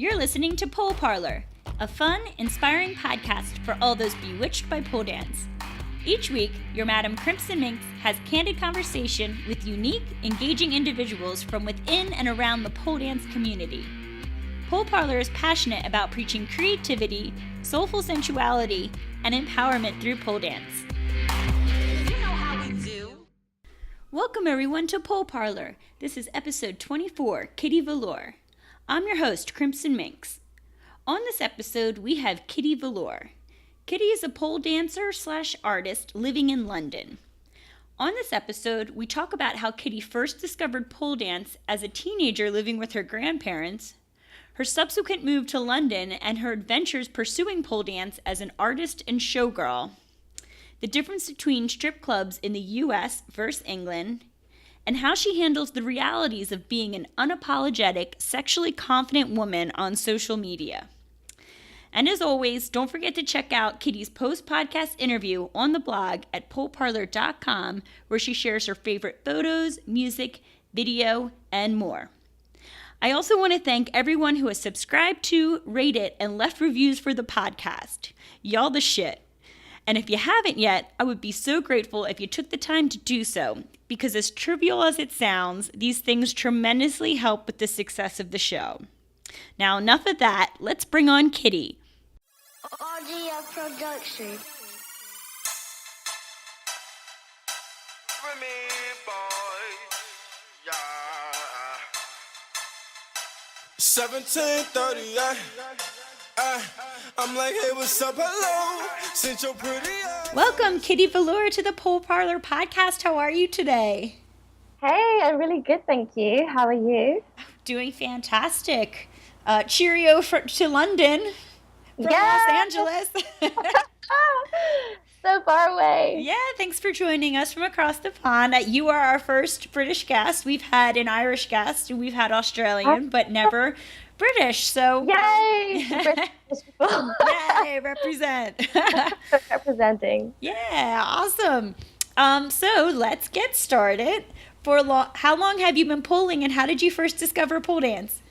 You're listening to Pole Parlour, a fun, inspiring podcast for all those bewitched by pole dance. Each week, your Madam Crimson Minxxx has candid conversation with unique, engaging individuals from within and around the pole dance community. Pole Parlour is passionate about preaching creativity, soulful sensuality, and empowerment through pole dance. You know how we do. Welcome everyone to Pole Parlour. This is episode 24, Kitty Velour. I'm your host, Crimson Minxxx. On this episode, we have Kitty Velour. Kitty is a pole dancer / artist living in London. On this episode, we talk about how Kitty first discovered pole dance as a teenager living with her grandparents, her subsequent move to London, and her adventures pursuing pole dance as an artist and showgirl, the difference between strip clubs in the US versus England, and how she handles the realities of being an unapologetic, sexually confident woman on social media. And as always, don't forget to check out Kitty's post-podcast interview on the blog at poleparlour.com, where she shares her favorite photos, music, video, and more. I also want to thank everyone who has subscribed to, rated, and left reviews for the podcast. Y'all the shit. And if you haven't yet, I would be so grateful if you took the time to do so, because as trivial as it sounds, these things tremendously help with the success of the show. Now, enough of that. Let's bring on Kitty. Audio production. For me, boy, yeah. 17:30, I'm like, hey, what's up, hello, since you're pretty. Welcome, Kitty Velour, to the Pole Parlour podcast. How are you today? Hey, I'm really good, thank you. How are you? Doing fantastic. Cheerio to London from Los Angeles. So far away. Yeah, thanks for joining us from across the pond. You are our first British guest. We've had an Irish guest, we've had Australian, but never British. So Yay! British people. yay, represent. Representing. Yeah, awesome. So let's get started. How long have you been poling, and how did you first discover pole dance?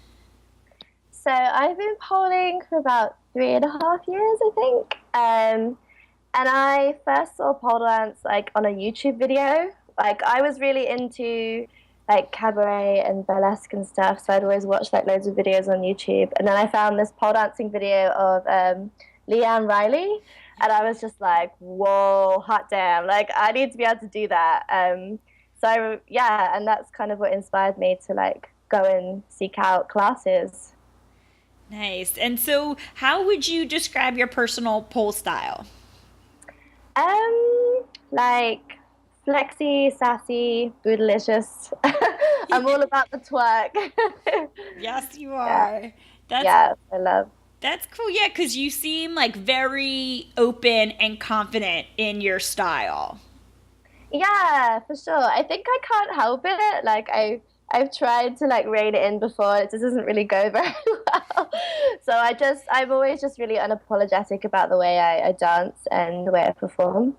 So I've been poling for about 3.5 years, I think. And I first saw pole dance like on a YouTube video. Like I was really into like cabaret and burlesque and stuff, so I'd always watch like loads of videos on YouTube. And then I found this pole dancing video of Leanne Riley, and I was just like, whoa, hot damn, like I need to be able to do that. So yeah, and that's kind of what inspired me to like go and seek out classes. Nice. And so how would you describe your personal pole style? Like flexy, sassy, bootylicious. I'm all about the twerk. Yes, you are. Yeah, I love. That's cool. Yeah, because you seem like very open and confident in your style. Yeah, for sure. I think I can't help it. Like I've tried to like rein it in before. It just doesn't really go very well. So I'm always just really unapologetic about the way I dance and the way I perform.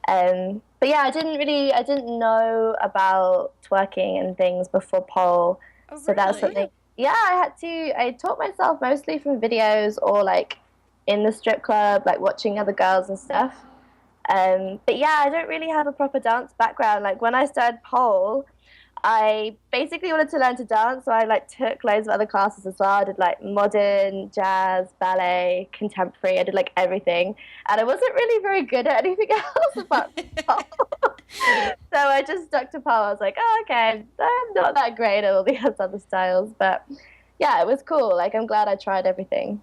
But yeah, I didn't know about twerking and things before pole. Oh, so that's something. Yeah, I taught myself mostly from videos or like in the strip club, like watching other girls and stuff. But yeah, I don't really have a proper dance background. Like when I started pole, I basically wanted to learn to dance, so I like took loads of other classes as well. I did like modern, jazz, ballet, contemporary. I did like everything, and I wasn't really very good at anything else apart from pole. So I just stuck to pole. I was like, oh, okay, I'm not that great at all the other styles, but yeah, it was cool. Like I'm glad I tried everything.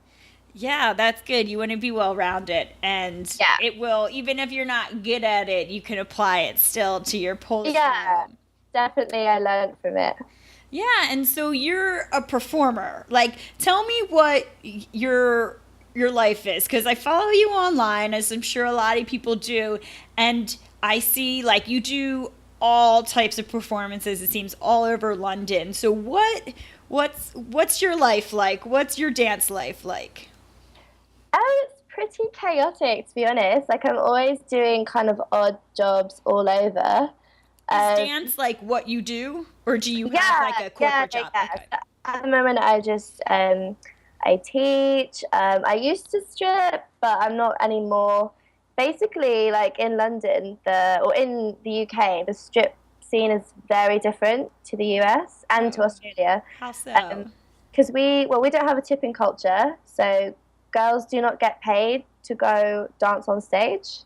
Yeah, that's good. You want to be well-rounded, and it will, even if you're not good at it, you can apply it still to your pole style. Definitely, I learned from it. Yeah, and so you're a performer. Like, tell me what your life is, because I follow you online, as I'm sure a lot of people do, and I see, like, you do all types of performances, it seems, all over London. So what's your life like? What's your dance life like? Oh, it's pretty chaotic, to be honest. Like, I'm always doing kind of odd jobs all over. Is dance like what you do, or do you have like a corporate job? Yeah. Okay. At the moment, I I teach. I used to strip, but I'm not anymore. Basically, like in London, or in the UK, the strip scene is very different to the US and to Australia. How so? Because we don't have a tipping culture, so girls do not get paid to go dance on stage.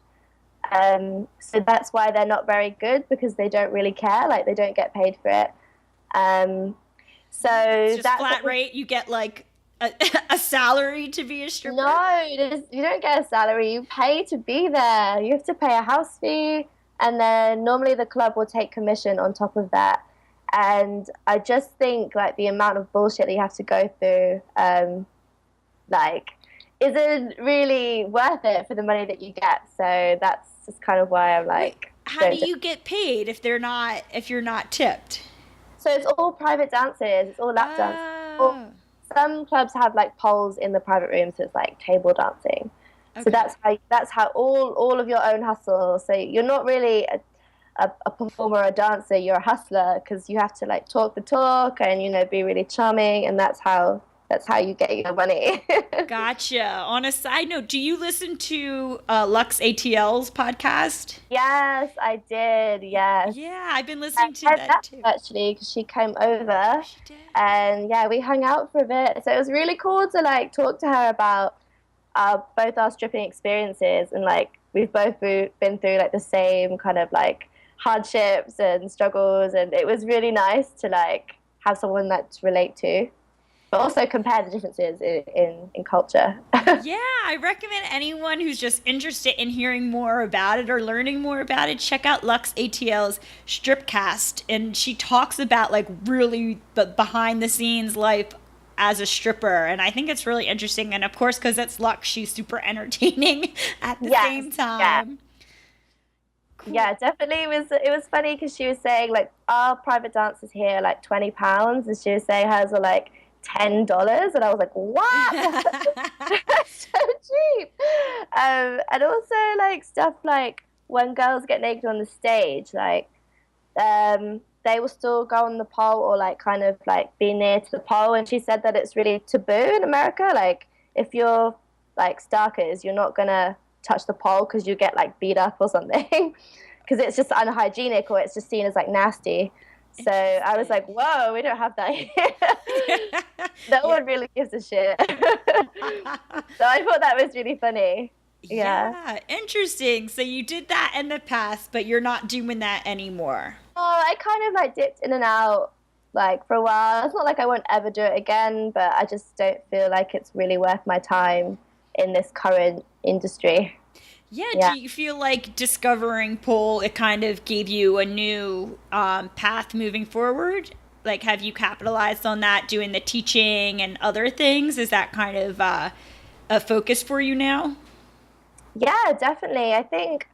So that's why they're not very good, because they don't really care. Like, they don't get paid for it. So It's just that's flat rate. You get like a salary to be a stripper. No, you don't get a salary. You pay to be there. You have to pay a house fee, and then normally the club will take commission on top of that. And I just think like the amount of bullshit that you have to go through, like, isn't really worth it for the money that you get. So that's just kind of why I'm like. How do you get paid if you're not tipped? So it's all private dances. It's all lap dance. Some clubs have like poles in the private room, so it's like table dancing. Okay. So that's how all of your own hustle. So you're not really a performer or a dancer. You're a hustler, because you have to like talk the talk and be really charming, and that's how you get your money. Gotcha. On a side note, do you listen to Lux ATL's podcast? Yes, I did. Yes. Yeah, I've been listening to that too. Actually, because she came over. She did. And yeah, we hung out for a bit. So it was really cool to like talk to her about both our stripping experiences, and like we've both been through like the same kind of like hardships and struggles, and it was really nice to like have someone that to relate to, but also compare the differences in culture. Yeah, I recommend anyone who's just interested in hearing more about it or learning more about it, check out Lux ATL's Stripcast. And she talks about like really the behind the scenes life as a stripper. And I think it's really interesting. And of course, because it's Lux, she's super entertaining at the same time. Yeah. Cool. Yeah, definitely. It was funny because she was saying like our private dances here are like £20, and she was saying hers were like $10, and I was like, what? That's so cheap. And also like stuff like when girls get naked on the stage, like they will still go on the pole or like kind of like be near to the pole, and she said that it's really taboo in America. Like if you're like starkers, you're not gonna touch the pole because you get like beat up or something, because it's just unhygienic or it's just seen as like nasty. So I was like, whoa, we don't have that here. No one really gives a shit. So I thought that was really funny. Yeah, interesting. So you did that in the past, but you're not doing that anymore. Oh, I kind of like dipped in and out like for a while. It's not like I won't ever do it again, but I just don't feel like it's really worth my time in this current industry. Yeah, do you feel like discovering pole, it kind of gave you a new path moving forward? Like, have you capitalized on that, doing the teaching and other things? Is that kind of a focus for you now? Yeah, definitely. I think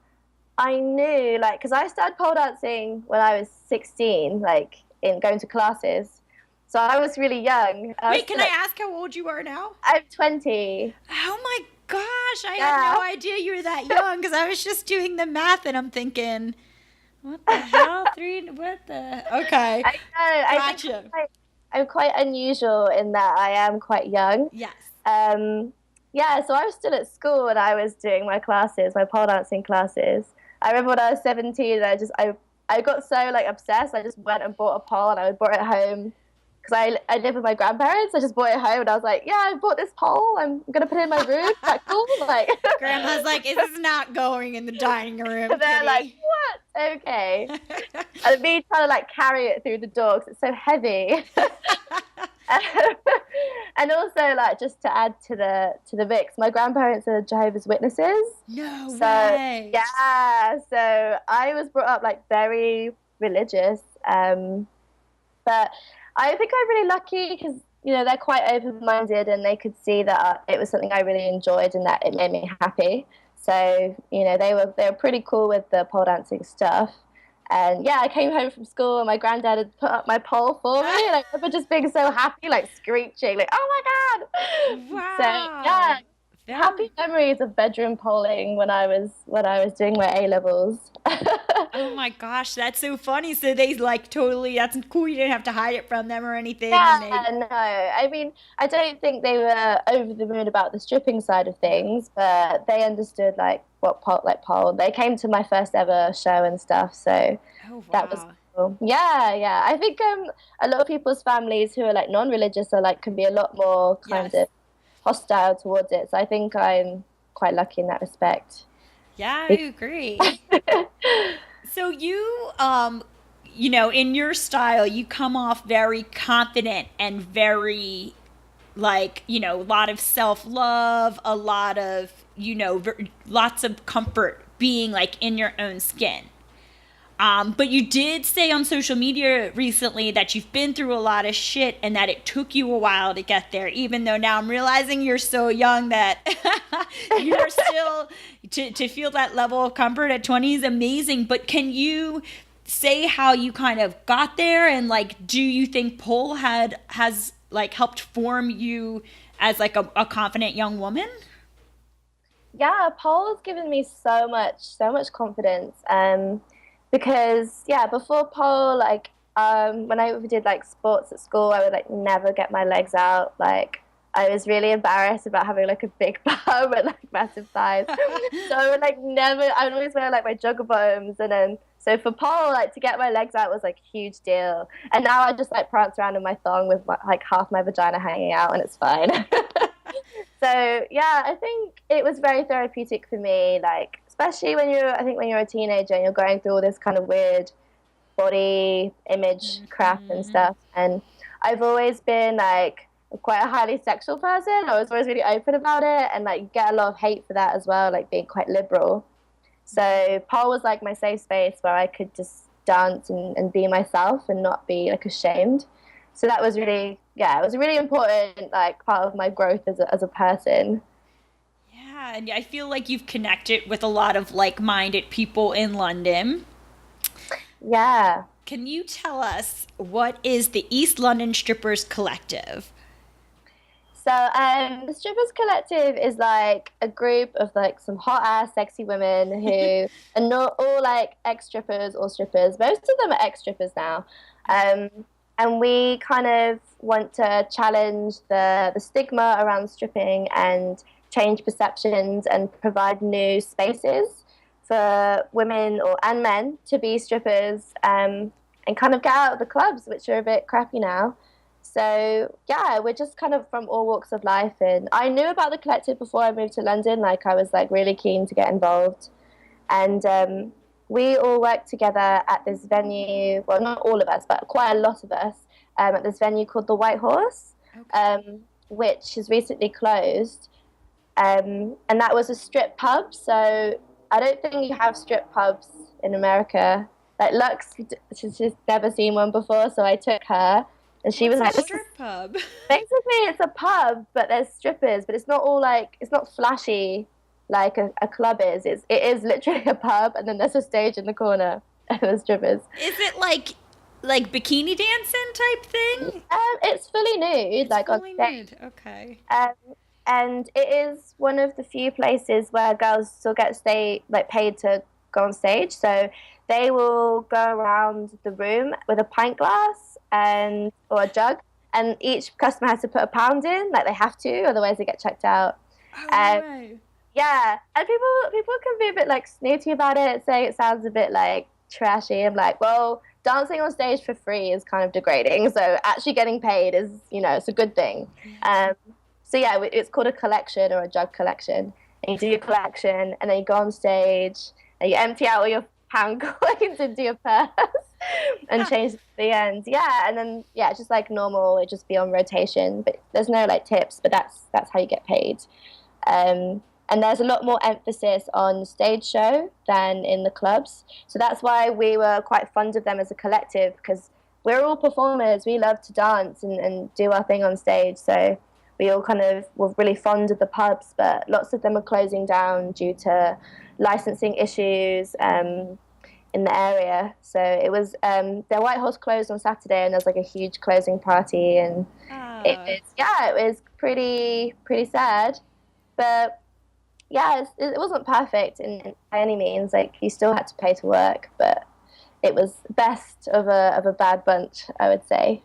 I knew, like, because I started pole dancing when I was 16, like, in going to classes. So I was really young. Wait, can I ask how old you are now? I'm 20. Oh my gosh, I had no idea you were that young, because I was just doing the math and I'm thinking, what the hell? Okay. I know. Gotcha. I'm quite unusual in that I am quite young. Yes. Yeah, so I was still at school and I was doing my classes, my pole dancing classes. I remember when I was 17, I got so like obsessed, I just went and bought a pole and I brought it home. Because I live with my grandparents, I just brought it home and I was like, yeah, I bought this pole, I'm going to put it in my room. Is that cool? Like, Grandma's like, this is not going in the dining room. And they're like, what? Okay. And me trying to like carry it through the door because it's so heavy. And also, like, just to add to the mix, my grandparents are Jehovah's Witnesses. No way. Yeah, so I was brought up like very religious, but I think I'm really lucky because, you know, they're quite open-minded and they could see that it was something I really enjoyed and that it made me happy. So, you know, they were pretty cool with the pole dancing stuff. And yeah, I came home from school and my granddad had put up my pole for me, and I remember just being so happy, like screeching, like, oh my God. Wow. So yeah, happy memories of bedroom polling when I was doing my A levels. Oh my gosh, that's so funny. So they like totally, that's cool. You didn't have to hide it from them or anything. Yeah, And they, no. I mean, I don't think they were over the moon about the stripping side of things, but they understood like what pole. They came to my first ever show and stuff, so oh that was wow. cool. Yeah, yeah. I think a lot of people's families who are like non-religious are like can be a lot more kind Yes. of hostile towards it. So I think I'm quite lucky in that respect. Yeah, I agree. So you know, in your style, you come off very confident and very like, you know, a lot of self-love, a lot of, you know, lots of comfort being like in your own skin. But you did say on social media recently that you've been through a lot of shit and that it took you a while to get there, even though now I'm realizing you're so young that you're still, to feel that level of comfort at 20 is amazing. But can you say how you kind of got there? And like, do you think pole has like helped form you as like a confident young woman? Yeah, pole's given me so much confidence. Because yeah, before pole, like when I did like sports at school, I would like never get my legs out. Like I was really embarrassed about having like a big bum and like massive thighs. So I would like never. I would always wear like my jogger bottoms, and then so for pole, like to get my legs out was like a huge deal. And now I just like prance around in my thong with like half my vagina hanging out, and it's fine. So yeah, I think it was very therapeutic for me. Like especially I think when you're a teenager and you're going through all this kind of weird body image crap and stuff. And I've always been like quite a highly sexual person. I was always really open about it, and like get a lot of hate for that as well, like being quite liberal. So pole was like my safe space where I could just dance and be myself and not be like ashamed. So that was really, yeah, it was a really important like part of my growth as a person. Yeah, and I feel like you've connected with a lot of like-minded people in London. Yeah. Can you tell us what is the East London Strippers Collective? So the Strippers Collective is like a group of like some hot ass sexy women who are not all like ex strippers or strippers. Most of them are ex strippers now. And we kind of want to challenge the stigma around stripping and change perceptions and provide new spaces for women and men to be strippers, and kind of get out of the clubs, which are a bit crappy now. So yeah, we're just kind of from all walks of life, and I knew about the collective before I moved to London. Like I was like really keen to get involved, and we all work together at this venue. Well, not all of us, but quite a lot of us at this venue called the White Horse, which has recently closed. And that was a strip pub. So I don't think you have strip pubs in America. Like Lux, she's never seen one before, so I took her, and she was like, a strip pub? Basically, it's a pub, but there's strippers, but it's not all like it's not flashy like a club is. It is literally a pub, and then there's a stage in the corner, and there's strippers. Is it like bikini dancing type thing? It's fully nude, It's like fully on stage. nude. Okay. And it is one of the few places where girls still get paid to go on stage. So they will go around the room with a pint glass or a jug, and each customer has to put £1 in, like they have to, otherwise they get checked out. Oh, right. Yeah, and people can be a bit like snooty about it, saying it sounds a bit like trashy. I'm like, well, dancing on stage for free is kind of degrading, so actually getting paid is, it's a good thing. So yeah, it's called a collection or a jug collection. And you do your collection, and then you go on stage, and you empty out all your pound coins into your purse, and change at the end. Yeah, and then it's just like normal. It just be on rotation, but there's no like tips. But that's how you get paid. And there's a lot more emphasis on stage show than in the clubs. So that's why we were quite fond of them as a collective, because we're all performers. We love to dance and do our thing on stage. So we all kind of were really fond of the pubs, but lots of them are closing down due to licensing issues in the area. So it was their White Horse closed on Saturday, and there's like a huge closing party, and it was pretty sad. But yeah, it wasn't perfect by any means. Like, you still had to pay to work, but it was best of a bad bunch, I would say.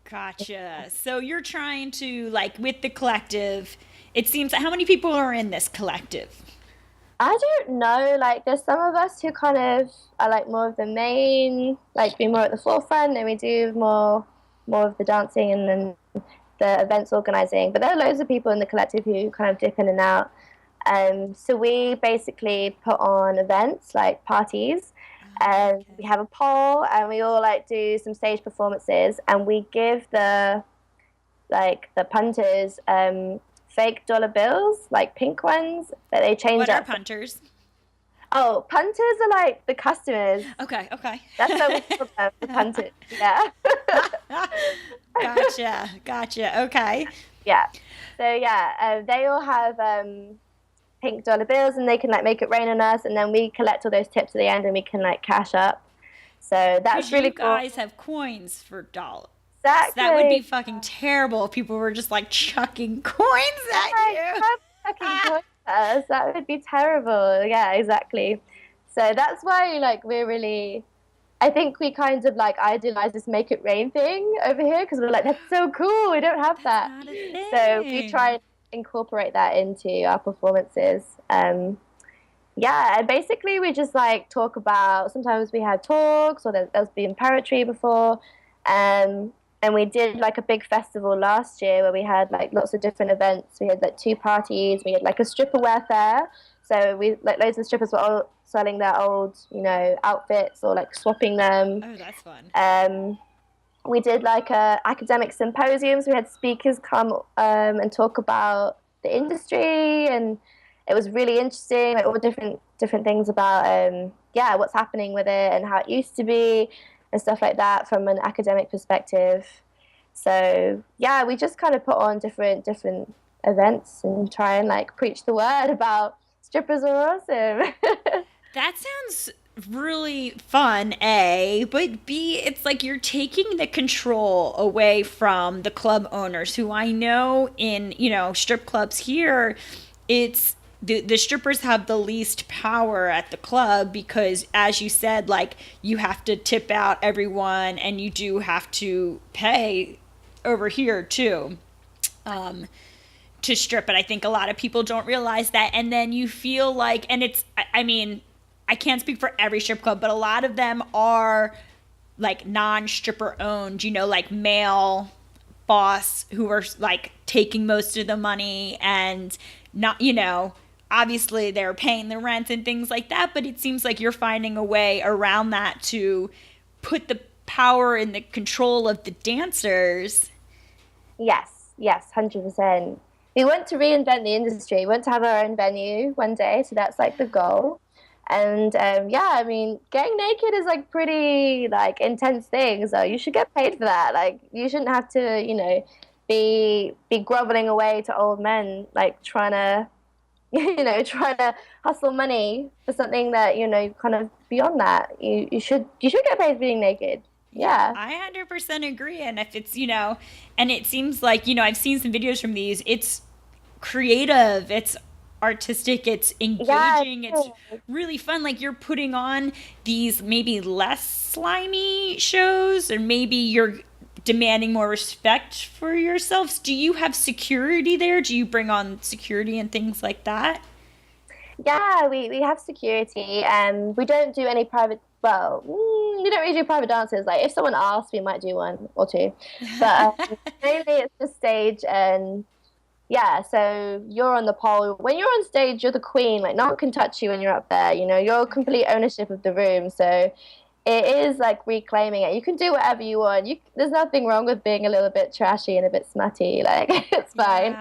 Gotcha. So you're trying to, like, with the collective, it seems, how many people are in this collective? I don't know. Like, there's some of us who kind of are like more of the main, like be more at the forefront, and we do more of the dancing and then the events organizing. But there are loads of people in the collective who kind of dip in and out. So we basically put on events like parties, and we have a poll, and we all like do some stage performances, and we give the punters fake dollar bills, like pink ones that they change What are up. punters? Oh, punters are like the customers. Okay, okay. That's what we call them, the punters. Yeah. Gotcha. Okay. Yeah. So yeah, they all have pink dollar bills, and they can like make it rain on us, and then we collect all those tips at the end, and we can like cash up. So that's really you cool. guys have coins for dollars. Exactly. That would be fucking terrible if people were just like chucking coins at you. Fucking coins at us. That would be terrible. Yeah, exactly. So that's why like we're really, I think we kind of like idolize this make it rain thing over here, because we're like, that's so cool. We don't have that. Not a thing. So we try and incorporate that into our performances. Yeah, and basically we just like talk about, sometimes we have talks, or there's been poetry before. And we did like a big festival last year where we had like lots of different events. We had like 2 parties. We had like a stripper wear fair. So we like loads of strippers were all selling their old, outfits or like swapping them. Oh, that's fun. We did like academic symposiums. We had speakers come and talk about the industry, and it was really interesting. Like all different things about what's happening with it and how it used to be, and stuff like that from an academic perspective. So yeah, we just kind of put on different events and try and like preach the word about strippers are awesome. That sounds really fun, A, but B, it's like you're taking the control away from the club owners, who I know in, strip clubs here, it's the strippers have the least power at the club, because as you said, like, you have to tip out everyone, and you do have to pay over here too to strip it. I think a lot of people don't realize that, and then you feel like, and it's, I mean, I can't speak for every strip club, but a lot of them are like non-stripper owned, like male boss who are like taking most of the money, and not, obviously they're paying the rent and things like that, but it seems like you're finding a way around that to put the power in the control of the dancers. Yes, 100%. We want to reinvent the industry. We want to have our own venue one day, so that's like the goal. And I mean, getting naked is like pretty like intense thing, so you should get paid for that. Like, you shouldn't have to, be groveling away to old men, like trying to hustle money for something that, kind of beyond that. You should get paid for being naked. Yeah. I 100% agree. And if it's, and it seems like, I've seen some videos from these, it's creative, it's artistic, it's engaging, it's really fun. Like, you're putting on these maybe less slimy shows, or maybe you're demanding more respect for yourselves. Do you have security there? Do you bring on security and things like that? Yeah, we have security, and we don't do any private, we don't really do private dances. Like, if someone asks, we might do 1 or 2, but mainly it's the stage. And yeah, so you're on the pole. When you're on stage, you're the queen. Like, no one can touch you when you're up there. You're complete ownership of the room. So it is like reclaiming it. You can do whatever you want. There's nothing wrong with being a little bit trashy and a bit smutty. Like, it's fine.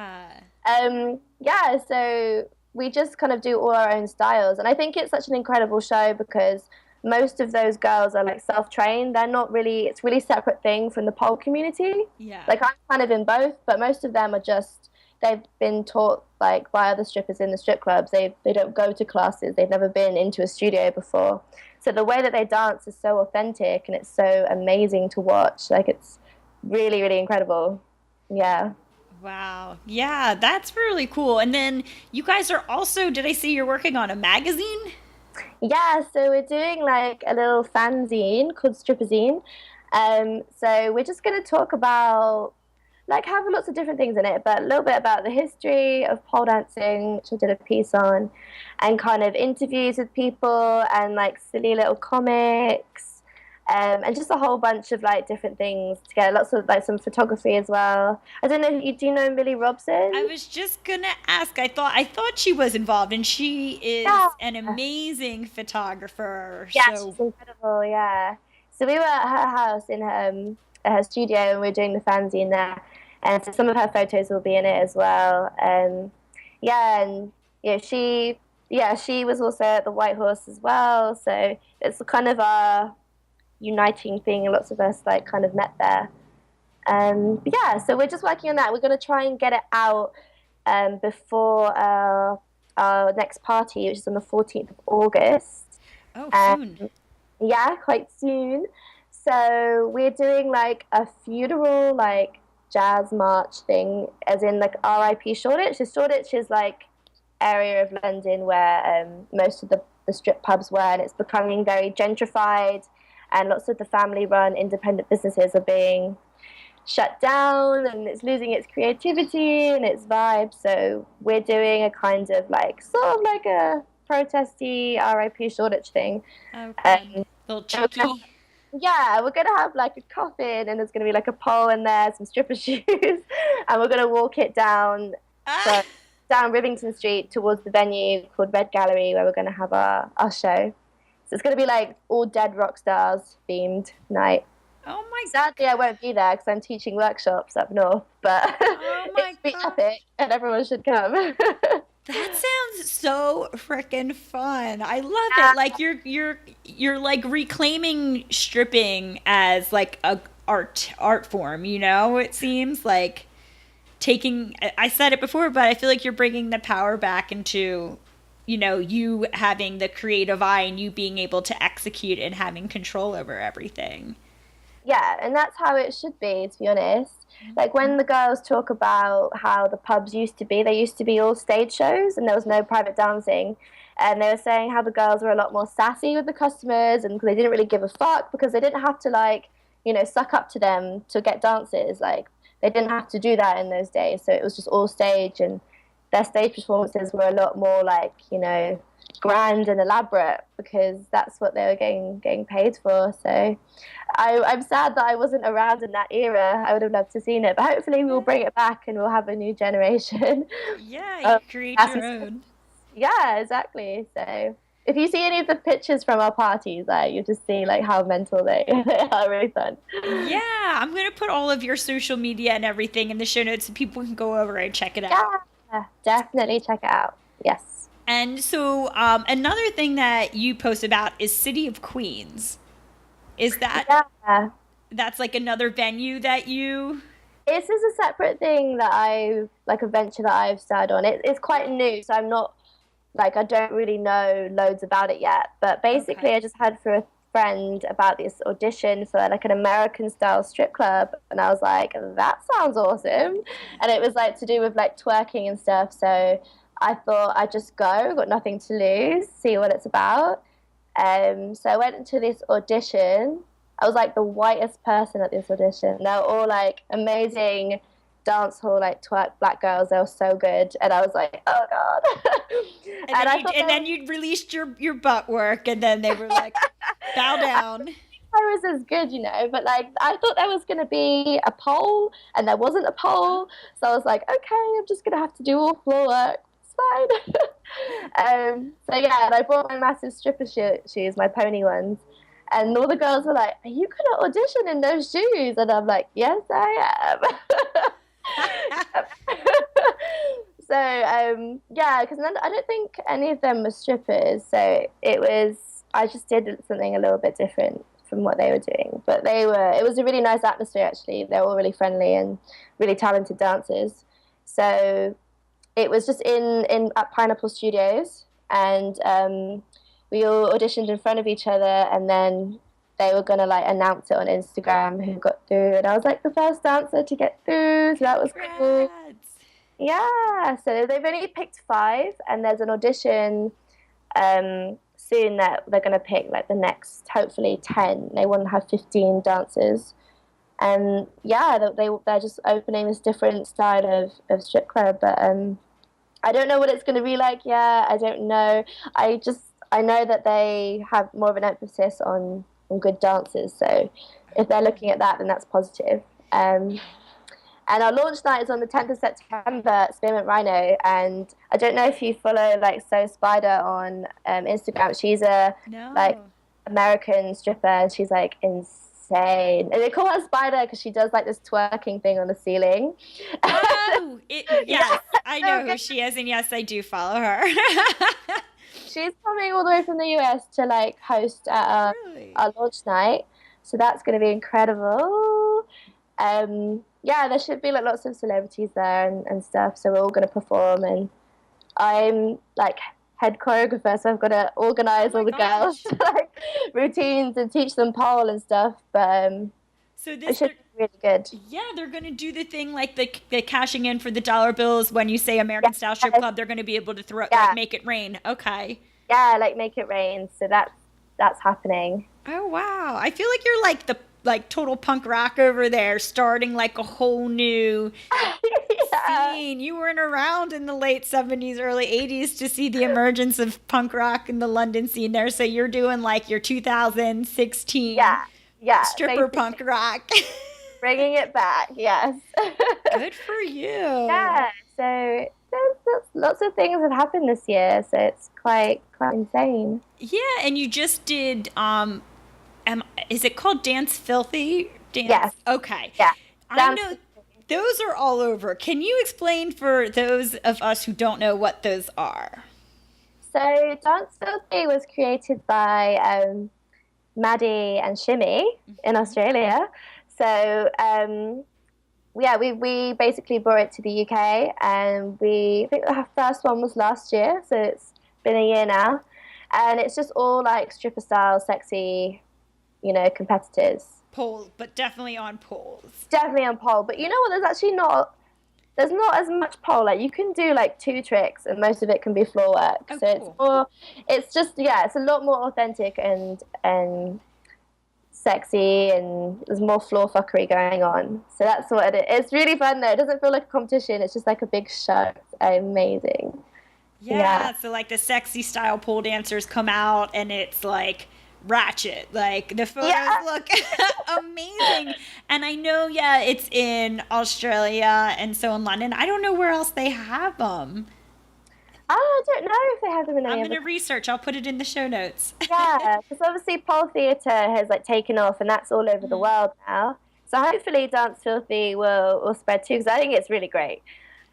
So we just kind of do all our own styles. And I think it's such an incredible show, because most of those girls are like self-trained. They're not really, it's really separate thing from the pole community. Yeah. Like, I'm kind of in both, but most of them are just, they've been taught like by other strippers in the strip clubs. They don't go to classes. They've never been into a studio before. So the way that they dance is so authentic, and it's so amazing to watch. Like, it's really, really incredible. Yeah. Wow. Yeah, that's really cool. And then you guys are also, did I see you're working on a magazine? Yeah, so we're doing like a little fanzine called Stripperzine. So we're just going to talk about like have lots of different things in it, but a little bit about the history of pole dancing, which I did a piece on, and kind of interviews with people and like silly little comics, and just a whole bunch of like different things together. Lots of like some photography as well. I don't know if you do you know Millie Robson? I was just gonna ask. I thought she was involved, and she Yeah. is an amazing photographer. Yeah, So she's incredible. Yeah. So we were at her house in her studio, and we are doing the fanzine there, and so some of her photos will be in it as well. Yeah, and she was also at the White Horse as well. So it's kind of our uniting thing, and lots of us like kind of met there. Yeah, so we're just working on that. We're going to try and get it out before our next party, which is on the 14th of August. oh, Um, soon. yeah, quite soon. So we're doing like a funeral, like jazz march thing, as in like R.I.P. Shoreditch. So Shoreditch is like area of London where most of the strip pubs were, and it's becoming very gentrified, and lots of the family-run independent businesses are being shut down, and it's losing its creativity and its vibe. So we're doing a kind of like sort of like a protesty R.I.P. Shoreditch thing. Okay. Little And cheeky. yeah, we're gonna have like a coffin, and there's gonna be like a pole in there, some stripper shoes, and we're gonna walk it down Ah, down Rivington Street towards the venue called Red Gallery, where we're gonna have our show. So it's gonna be like all dead rock stars themed night. oh my, Sadly, I won't be there because I'm teaching workshops up north, but oh it my should be God. epic, and everyone should come. That sounds so freaking fun. I love it. Like you're like reclaiming stripping as like a art form, you know? It seems like taking I said it before, but I feel like you're bringing the power back into you having the creative eye and you being able to execute and having control over everything. Yeah, and that's how it should be, to be honest. Like when the girls talk about how the pubs used to be, they used to be all stage shows and there was no private dancing. And they were saying how the girls were a lot more sassy with the customers, and they didn't really give a fuck because they didn't have to like, suck up to them to get dances. Like they didn't have to do that in those days. So it was just all stage, and their stage performances were a lot more like, grand and elaborate because that's what they were getting paid for. So I'm sad that I wasn't around in that era. I would have loved to have seen it, but hopefully we'll bring it back and we'll have a new generation. Yeah, you of create your sassy- own. Yeah, exactly. So if you see any of the pictures from our parties, you just see like how mental they, they are. Really fun. Yeah, I'm gonna put all of your social media and everything in the show notes so people can go over and check it out. Yeah, definitely check it out. Yes. And so another thing that you post about is City of Queens. Is that's like another venue that you This is a separate thing that like a venture that I've started on. It's quite new, so I'm not like I don't really know loads about it yet. But basically, Okay. I just heard from a friend about this audition for like an American style strip club, and I was like, that sounds awesome. And it was like to do with like twerking and stuff. So I thought I'd just go, got nothing to lose, see what it's about. So I went into this audition. I was like the whitest person at this audition. They were all like amazing dance hall, like twerk black girls. They were so good, and I was like, oh god. and then you released your butt work and then they were like bow down. I was as good, but like I thought there was gonna be a pole, and there wasn't a pole. So I was like, okay, I'm just gonna have to do all floor work. It's fine. So yeah, and I brought my massive stripper shoes, my pony ones. And all the girls were like, are you going to audition in those shoes? And I'm like, yes, I am. So, yeah, because I don't think any of them were strippers. So I just did something a little bit different from what they were doing. But it was a really nice atmosphere, actually. They were all really friendly and really talented dancers. So it was just at Pineapple Studios. And we all auditioned in front of each other, and then they were gonna like announce it on Instagram who got through, and I was like the first dancer to get through, so that was cool. Yeah, so they've only picked 5, and there's an audition soon that they're going to pick like the next, hopefully 10. They want to have 15 dancers, and yeah, they're just opening this different style of strip club. But I don't know what it's going to be like. Yeah, I don't know. I know that they have more of an emphasis on good dancers. So if they're looking at that, then that's positive. And our launch night is on the 10th of September at Spearmint Rhino. And I don't know if you follow like So Spider on Instagram. She's a like American stripper, and she's like insane. And they call her Spider because she does like this twerking thing on the ceiling. Oh, yes, I know who she is, and yes, I do follow her. She's coming all the way from the US to like host at our launch night, so that's going to be incredible. Yeah, there should be like lots of celebrities there and stuff, so we're all going to perform, and I'm like head choreographer, so I've got to organize all the girls to, like routines and teach them pole and stuff, but so it should be really good. Yeah, they're going to do the thing like the cashing in for the dollar bills. When you say American Style Strip Club, they're going to be able to throw like make it rain. Okay. Yeah, like make it rain, so that's happening. Oh wow, I feel like you're like the total punk rock over there, starting like a whole new scene. You weren't around in the late 70s, early 80s to see the emergence of punk rock in the London scene there. So you're doing like your 2016 stripper punk rock. Bringing it back, yes. Good for you. Yeah, so there's lots of things that happened this year, so it's quite insane. Yeah, and you just did is it called Dance Filthy? Yes. Okay. Yeah. I know those are all over. Can you explain for those of us who don't know what those are? So Dance Filthy was created by Maddie and Shimmy in Australia. So we basically brought it to the UK, and I think the first one was last year, so it's been a year now, and it's just all like stripper style, sexy, competitors. Pole, but definitely on poles. Definitely on pole, but you know what? There's not as much pole. Like you can do like 2 tricks, and most of it can be floor work. Oh, so cool. it's a lot more authentic and sexy, and there's more floor fuckery going on. So that's what it is. It's really fun though. It doesn't feel like a competition. It's just like a big show. It's amazing. Yeah. So like the sexy style pole dancers come out, and it's like ratchet. Like the photos look amazing. And I know, it's in Australia and so in London. I don't know where else they have them. I don't know if they have them in any I'm going to research. I'll put it in the show notes. Yeah, because obviously pole theatre has like taken off, and that's all over the world now. So hopefully Dance Filthy will spread too, because I think it's really great.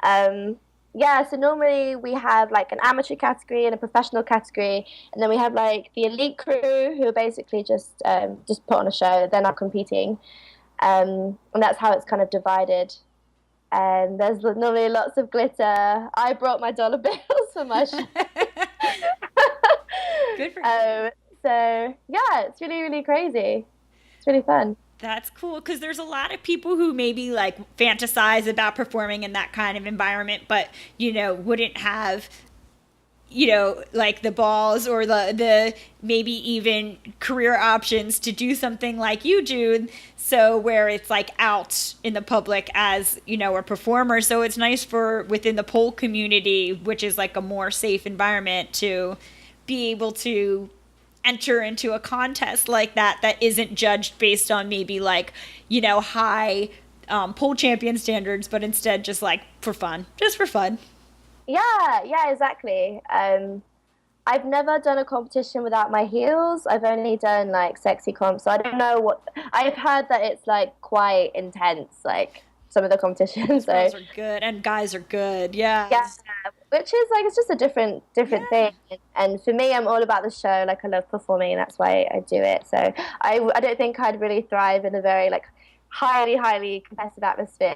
So normally we have like an amateur category and a professional category, and then we have like the elite crew who are basically just put on a show. They're not competing, and that's how it's kind of divided. And there's normally lots of glitter. I brought my dollar bills for my show. Good for you. So yeah, it's really, really crazy. It's really fun. That's cool, because there's a lot of people who maybe like fantasize about performing in that kind of environment, but wouldn't have like the balls or the maybe even career options to do something like you do. So where it's like out in the public as a performer. So it's nice for within the pole community, which is like a more safe environment, to be able to enter into a contest like that isn't judged based on maybe like high pole champion standards, but instead just like for fun. Yeah, exactly. I've never done a competition without my heels. I've only done like sexy comps, so I don't know what. I've heard that it's like quite intense, like some of the competitions. Girls are good and guys are good. Yeah, which is like, it's just a different thing. And for me, I'm all about the show. Like I love performing, and that's why I do it. So I don't think I'd really thrive in a very like highly competitive atmosphere.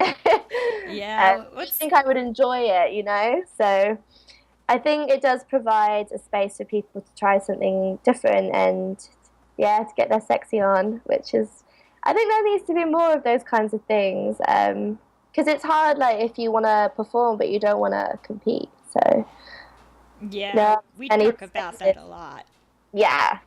Yeah, I think I would enjoy it, So I think it does provide a space for people to try something different and to get their sexy on, which is, I think there needs to be more of those kinds of things. because it's hard, like, if you want to perform but you don't want to compete. So Yeah, we any talk about that a lot. yeah.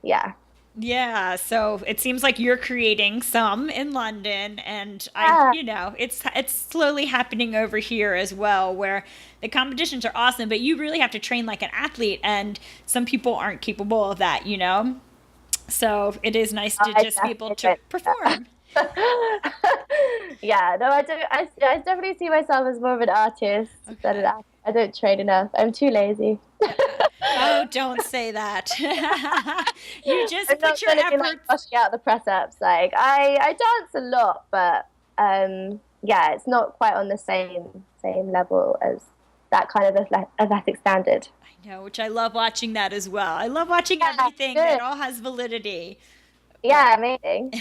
Yeah, so it seems like you're creating some in London, and Yeah. it's slowly happening over here as well, where the competitions are awesome, but you really have to train like an athlete, and some people aren't capable of that, you know? So it is nice to I just be able definitely to don't do that. perform. Yeah, no, I do. I definitely see myself as more of an artist than an Okay. athlete. I don't train enough. I'm too lazy. Oh, don't say that. You just I'm put not your going to be like efforts. rushing out the press ups. Like I dance a lot, but yeah, it's not quite on the same level as that kind of athletic standard. I know, which I love watching that as well. I love watching Yeah, everything that good. all has validity. But Yeah, amazing.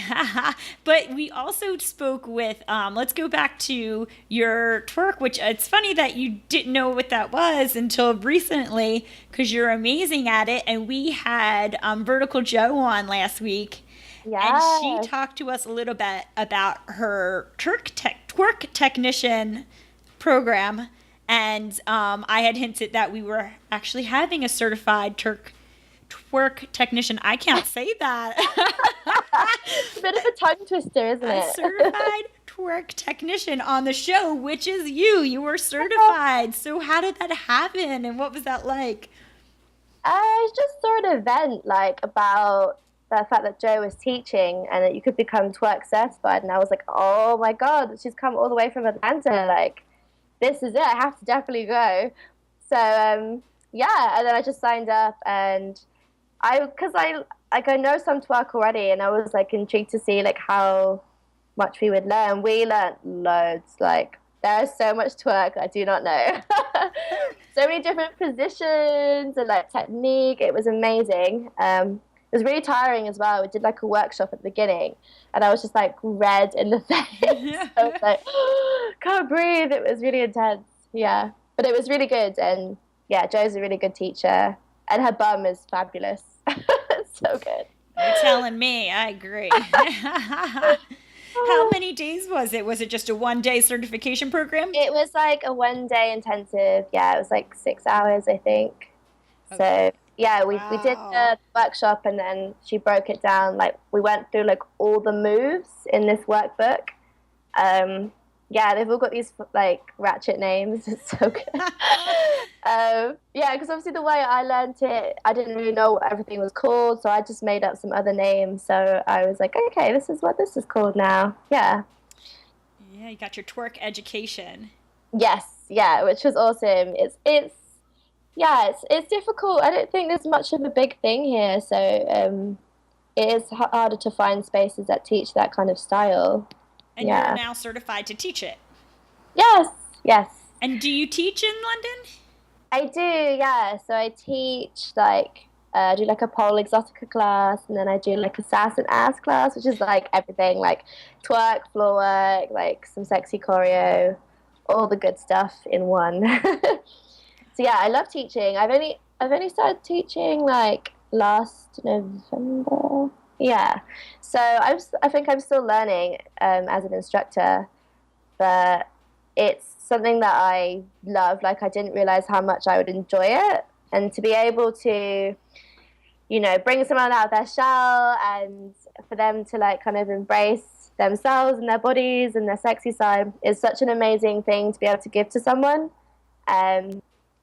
but we also spoke with let's go back to your twerk, which it's funny that you didn't know what that was until recently because you're amazing at it. And we had Vertical Joe on last week, and she Yeah. talked to us a little bit about her twerk technician program. And I had hinted that we were actually having a certified twerk technician. I can't say that. It's a bit of a tongue twister, isn't A it? certified twerk technician on the show, which is you. You were certified. So how did that happen, and what was that like? I just saw an event like about the fact that Joe was teaching and that you could become twerk certified, and I was like, oh my god, she's come all the way from Atlanta. Like, this is it. I have to definitely go. So yeah, and then I just signed up, and because I know some twerk already, and I was like intrigued to see like how much we would learn. We learned loads. Like, there is so much twerk I do not know. So many different positions and like technique. It was amazing. It was really tiring as well. We did like a workshop at the beginning, and I was just like red in the face. I was like, can't breathe. It was really intense. Yeah, but it was really good. And yeah, Joe's a really good teacher, and her bum is fabulous. So good. You're telling me. I agree. How many days was it? Was it just a 1 day certification program? It was like a 1 day intensive. Yeah, it was like 6 hours, I think. Okay. So yeah, we did Wow. the workshop, and then she broke it down. Like, we went through like all the moves in this workbook. Yeah, they've all got these like ratchet names. It's so good. Yeah, because obviously the way I learned it, I didn't really know what everything was called, so I just made up some other names. So I was like, okay, this is what this is called now. Yeah. Yeah, you got your twerk education. Yes, yeah, which was awesome. It's yeah, it's difficult. I don't think there's much of a big thing here, so it is harder to find spaces that teach that kind of style. And you're Yeah. now certified to teach it. Yes, yes. And do you teach in London? I do, yeah. So I teach like I do like a pole exotica class, and then I do like a sass and ass class, which is like everything, like twerk, floor work, like some sexy choreo, all the good stuff in one. So yeah, I love teaching. I've only started teaching like last November. Yeah. So I think I'm still learning as an instructor, but it's something that I love. Like, I didn't realize how much I would enjoy it, and to be able to, bring someone out of their shell, and for them to like kind of embrace themselves and their bodies and their sexy side is such an amazing thing to be able to give to someone.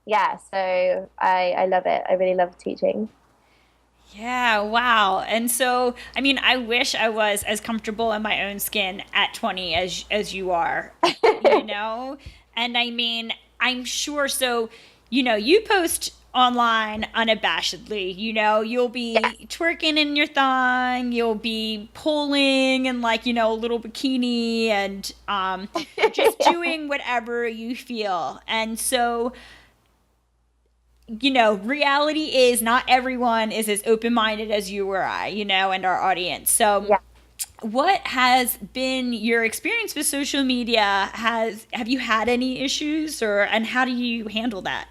Yeah, so I love it. I really love teaching. Yeah, wow. And so, I mean, I wish I was as comfortable in my own skin at 20 as you are, you know? And I mean, I'm sure so, you post online unabashedly, you'll be Yeah. twerking in your thong, you'll be pulling in like, a little bikini and just doing whatever you feel. And so reality is not everyone is as open-minded as you or I, and our audience. So Yeah. what has been your experience with social media? Have you had any issues and how do you handle that?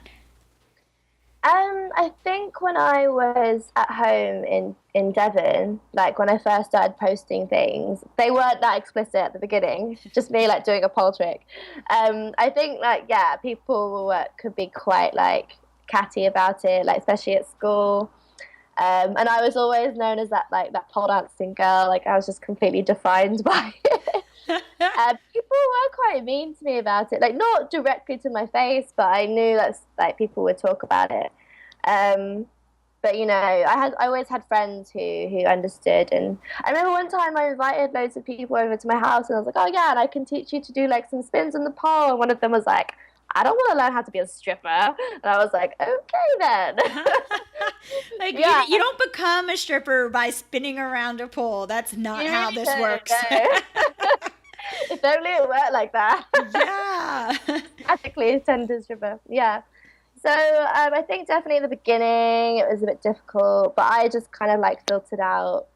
I think when I was at home in Devon, like when I first started posting things, they weren't that explicit at the beginning. Just me like doing a pole trick. I think like yeah, people could be quite like catty about it, like especially at school. And I was always known as that like that pole dancing girl. Like I was just completely defined by it. People were quite mean to me about it, like not directly to my face, but I knew that like people would talk about it. Um, but you know, I always had friends who understood, and I remember one time I invited loads of people over to my house, and I was like, oh yeah, and I can teach you to do like some spins on the pole, and one of them was like, I don't want to learn how to be a stripper, and I was like, okay then. Like Yeah. you don't become a stripper by spinning around a pole. That's not You how really this don't, works. no. If only it worked like that. Yeah. Practically a tender stripper. Yeah. So I think definitely in the beginning it was a bit difficult, but I just kind of like filtered out.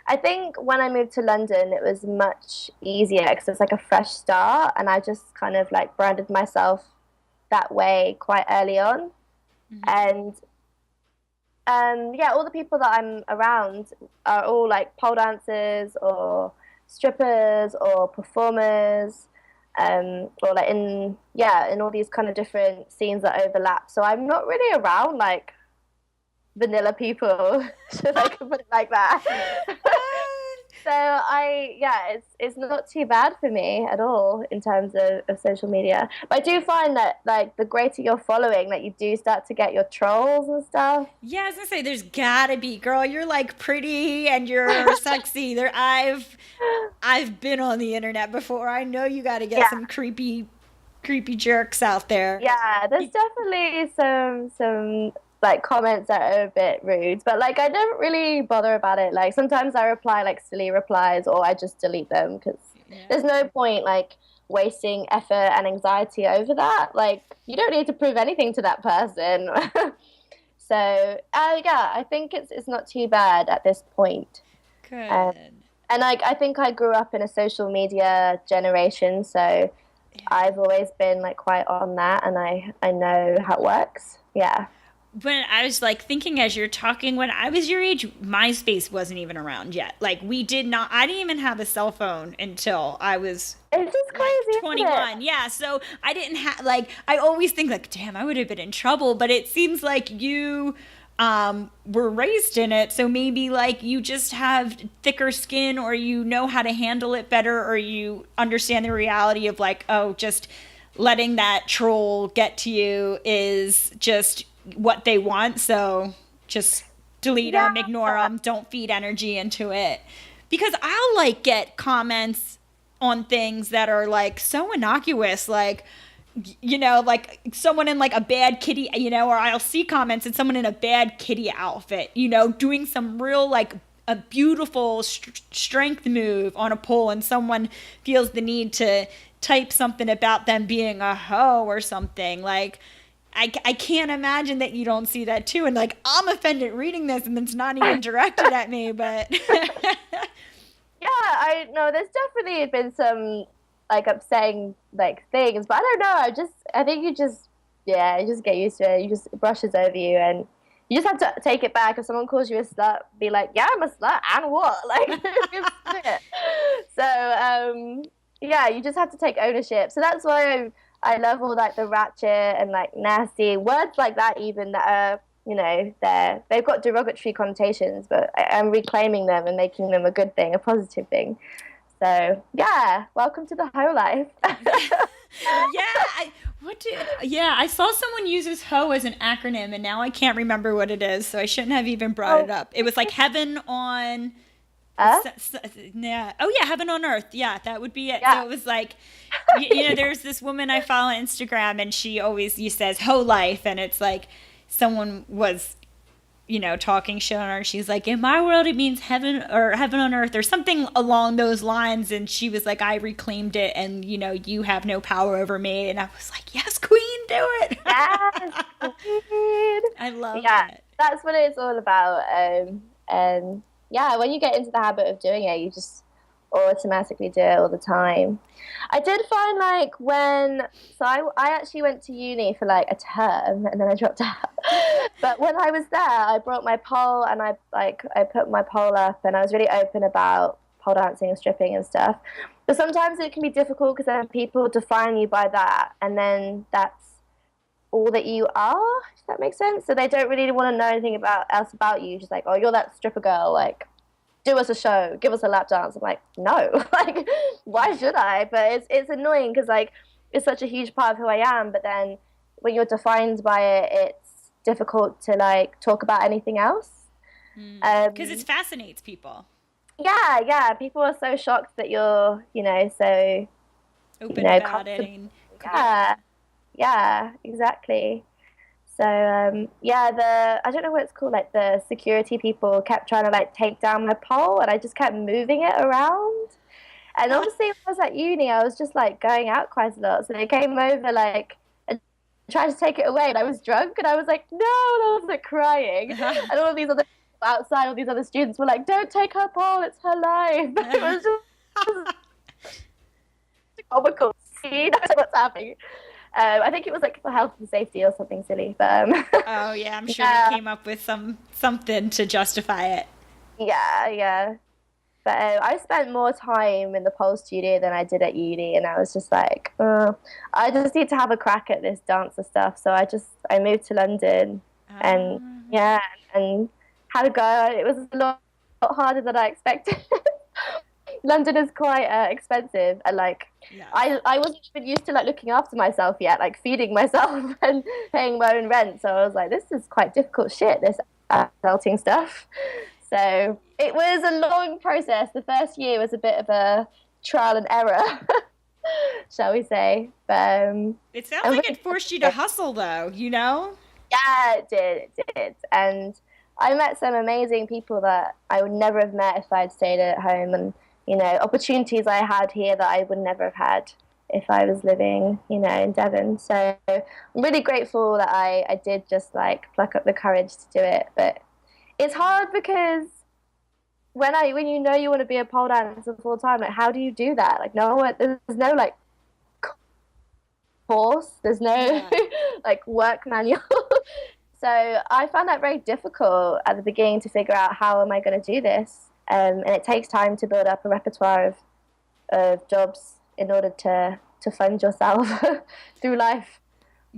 I think when I moved to London, it was much easier because it's like a fresh start, and I just kind of like branded myself that way quite early on. And yeah, all the people that I'm around are all like pole dancers or strippers or performers, or like in all these kind of different scenes that overlap. So I'm not really around like vanilla people, should I put it like that. So it's not too bad for me at all in terms of social media. But I do find that like the greater your following, that you do start to get your trolls and stuff. Yeah, I was gonna say there's gotta be, girl, you're like pretty and you're sexy. I've been on the internet before. I know you gotta get some creepy jerks out there. Yeah, there's definitely some like comments that are a bit rude, but like I don't really bother about it. Like sometimes I reply like silly replies, or I just delete them because there's no point like wasting effort and anxiety over that. Like you don't need to prove anything to that person. So yeah, I think it's not too bad at this point. Good. And like I think I grew up in a social media generation, so I've always been like quite on that, and I know how it works. Yeah. When I was like thinking as you're talking, when I was your age, MySpace wasn't even around yet. Like I didn't even have a cell phone until I was it's just crazy, 21. Yeah. So I didn't have I always think like, damn, I would have been in trouble, but it seems like you were raised in it. So maybe like you just have thicker skin, or you know how to handle it better, or you understand the reality of like, oh, just letting that troll get to you is just what they want, so just delete them, ignore them, don't feed energy into it. Because I'll like get comments on things that are like so innocuous, like, you know, like someone in like a bad kitty, you know, or I'll see comments and someone in a bad kitty outfit, you know, doing some real like a beautiful strength move on a pole, and someone feels the need to type something about them being a hoe or something. Like I can't imagine that you don't see that too. And like, I'm offended reading this, and it's not even directed at me, but yeah, I know there's definitely been some like upsetting like things, but I don't know. I think you just get used to it. You just, it brushes over you, and you just have to take it back. If someone calls you a slut, be like, yeah, I'm a slut, and what? Like, so yeah, you just have to take ownership. So that's why I love all like the ratchet and like nasty words like that, even that are, you know, they've got derogatory connotations, but I'm reclaiming them and making them a good thing, a positive thing. So yeah, welcome to the hoe life. I saw someone uses hoe as an acronym, and now I can't remember what it is, so I shouldn't have even brought it up. It was like heaven on heaven on earth. Yeah, that would be it. Yeah. So it was like, you know, there's this woman I follow on Instagram, and she says hoe life, and it's like someone was, you know, talking shit on her. She's like, in my world it means heaven on earth or something along those lines, and she was like, I reclaimed it, and you know, you have no power over me. And I was like, yes, queen, do it. Yes, queen. I love it. Yeah, that's what it's all about. And yeah, when you get into the habit of doing it, you just automatically do it all the time. I did find like I actually went to uni for like a term and then I dropped out. But when I was there, I brought my pole and I put my pole up and I was really open about pole dancing and stripping and stuff. But sometimes it can be difficult because then people define you by that, and then that's all that you are, if that makes sense. So they don't really want to know anything else about you. Just like, oh, you're that stripper girl, like, do us a show, give us a lap dance. I'm like, no, like, why should I? But it's annoying because like it's such a huge part of who I am. But then when you're defined by it, it's difficult to like talk about anything else. Because it fascinates people. Yeah. People are so shocked that you're, so open about it. And yeah, exactly. So I don't know what it's called, like the security people kept trying to like take down my pole and I just kept moving it around. And obviously when I was at uni I was just like going out quite a lot, so they came over like and tried to take it away and I was drunk and I was like, no, and I was like crying. And all of these other people outside, all these other students were like, don't take her pole, it's her life. It was just comical scene. That's what's happening. I think it was like for health and safety or something silly, but oh yeah, I'm sure they came up with something to justify it. Yeah. But I spent more time in the pole studio than I did at uni, and I was just like, I just need to have a crack at this dancer stuff. So I moved to London, and and had a go. It was a lot harder than I expected. London is quite expensive, and like I wasn't even used to like looking after myself yet, like feeding myself and paying my own rent. So I was like, this is quite difficult shit, this adulting stuff. So it was a long process. The first year was a bit of a trial and error, shall we say. But it sounds like it forced you to hustle, though. Yeah, it did, and I met some amazing people that I would never have met if I'd stayed at home, and opportunities I had here that I would never have had if I was living, in Devon. So I'm really grateful that I did just like pluck up the courage to do it. But it's hard because when you want to be a pole dancer full time, like how do you do that? Like there's no like course, there's no like work manual. So I found that very difficult at the beginning to figure out how am I going to do this. And it takes time to build up a repertoire of jobs in order to fund yourself through life.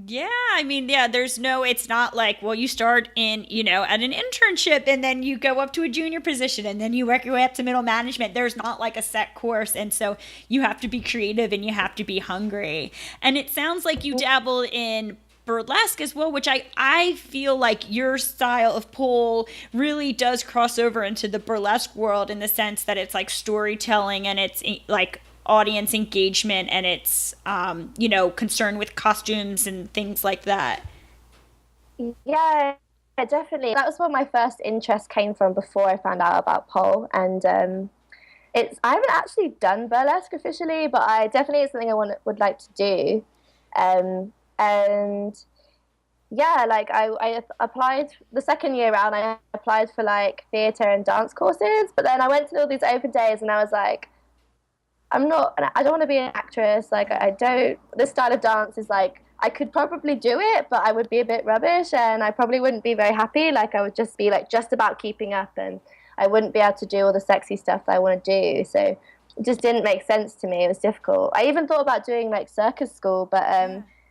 Yeah, I mean, it's not like, well, you start in, at an internship and then you go up to a junior position and then you work your way up to middle management. There's not like a set course. And so you have to be creative and you have to be hungry. And it sounds like you dabble in burlesque as well, which I feel like your style of pole really does cross over into the burlesque world in the sense that it's like storytelling and it's like audience engagement and it's concerned with costumes and things like that. Yeah, definitely. That was where my first interest came from before I found out about pole. And I haven't actually done burlesque officially, but it's something I would like to do. And yeah, like I applied the second year round. I applied for like theatre and dance courses, but then I went to all these open days and I was like, I don't want to be an actress. Like this style of dance is like, I could probably do it, but I would be a bit rubbish and I probably wouldn't be very happy. Like I would just be like just about keeping up and I wouldn't be able to do all the sexy stuff that I want to do. So it just didn't make sense to me. It was difficult. I even thought about doing like circus school, but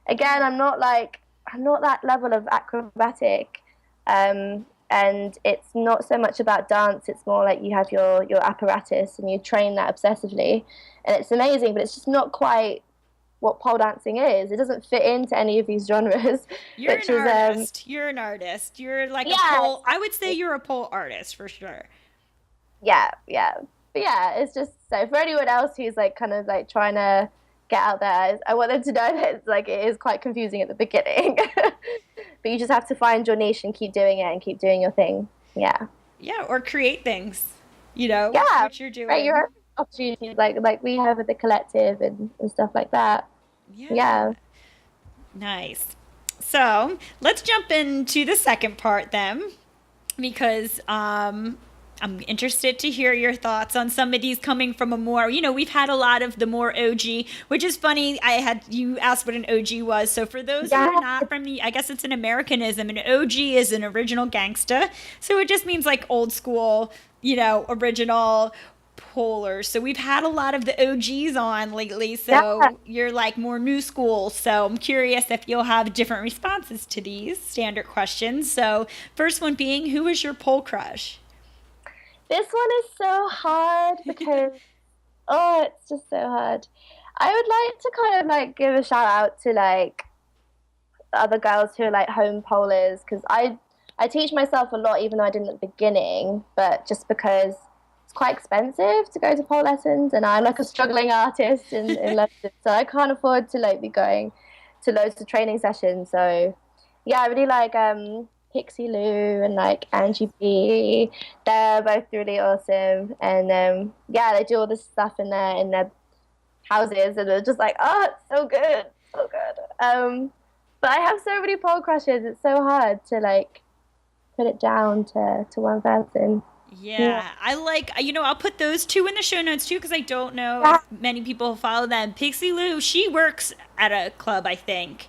again, I'm not that level of acrobatic. And it's not so much about dance. It's more like you have your apparatus and you train that obsessively. And it's amazing, but it's just not quite what pole dancing is. It doesn't fit into any of these genres. You're an artist. You're like a pole. I would say you're a pole artist for sure. Yeah. But yeah, it's just so for anyone else who's like kind of like trying to get out there, I want them to know that it's like it is quite confusing at the beginning. But you just have to find your niche and keep doing it and keep doing your thing. Yeah, or create things, what you're doing. Right, your opportunities like we have at the collective and stuff like that. Yeah. Nice. So let's jump into the second part then, because I I'm interested to hear your thoughts on some of these coming from a more, we've had a lot of the more OG, which is funny. You asked what an OG was. So for those who are not from I guess it's an Americanism. An OG is an original gangsta. So it just means like old school, original polar. So we've had a lot of the OGs on lately. So you're like more new school. So I'm curious if you'll have different responses to these standard questions. So first one being, who is your pole crush? This one is so hard because, it's just so hard. I would like to kind of like give a shout out to like the other girls who are like home polers, because I teach myself a lot, even though I didn't at the beginning, but just because it's quite expensive to go to pole lessons, and I'm like a struggling artist in London, so I can't afford to like be going to loads of training sessions. So yeah, I really like Pixie Lou and like Angie B. They're both really awesome, and they do all this stuff in their houses, and they're just like, it's so good, so good. But I have so many pole crushes. It's so hard to like put it down to one person. Yeah, I like, I'll put those two in the show notes too, because I don't know if many people follow them. Pixie Lou, she works at a club, I think.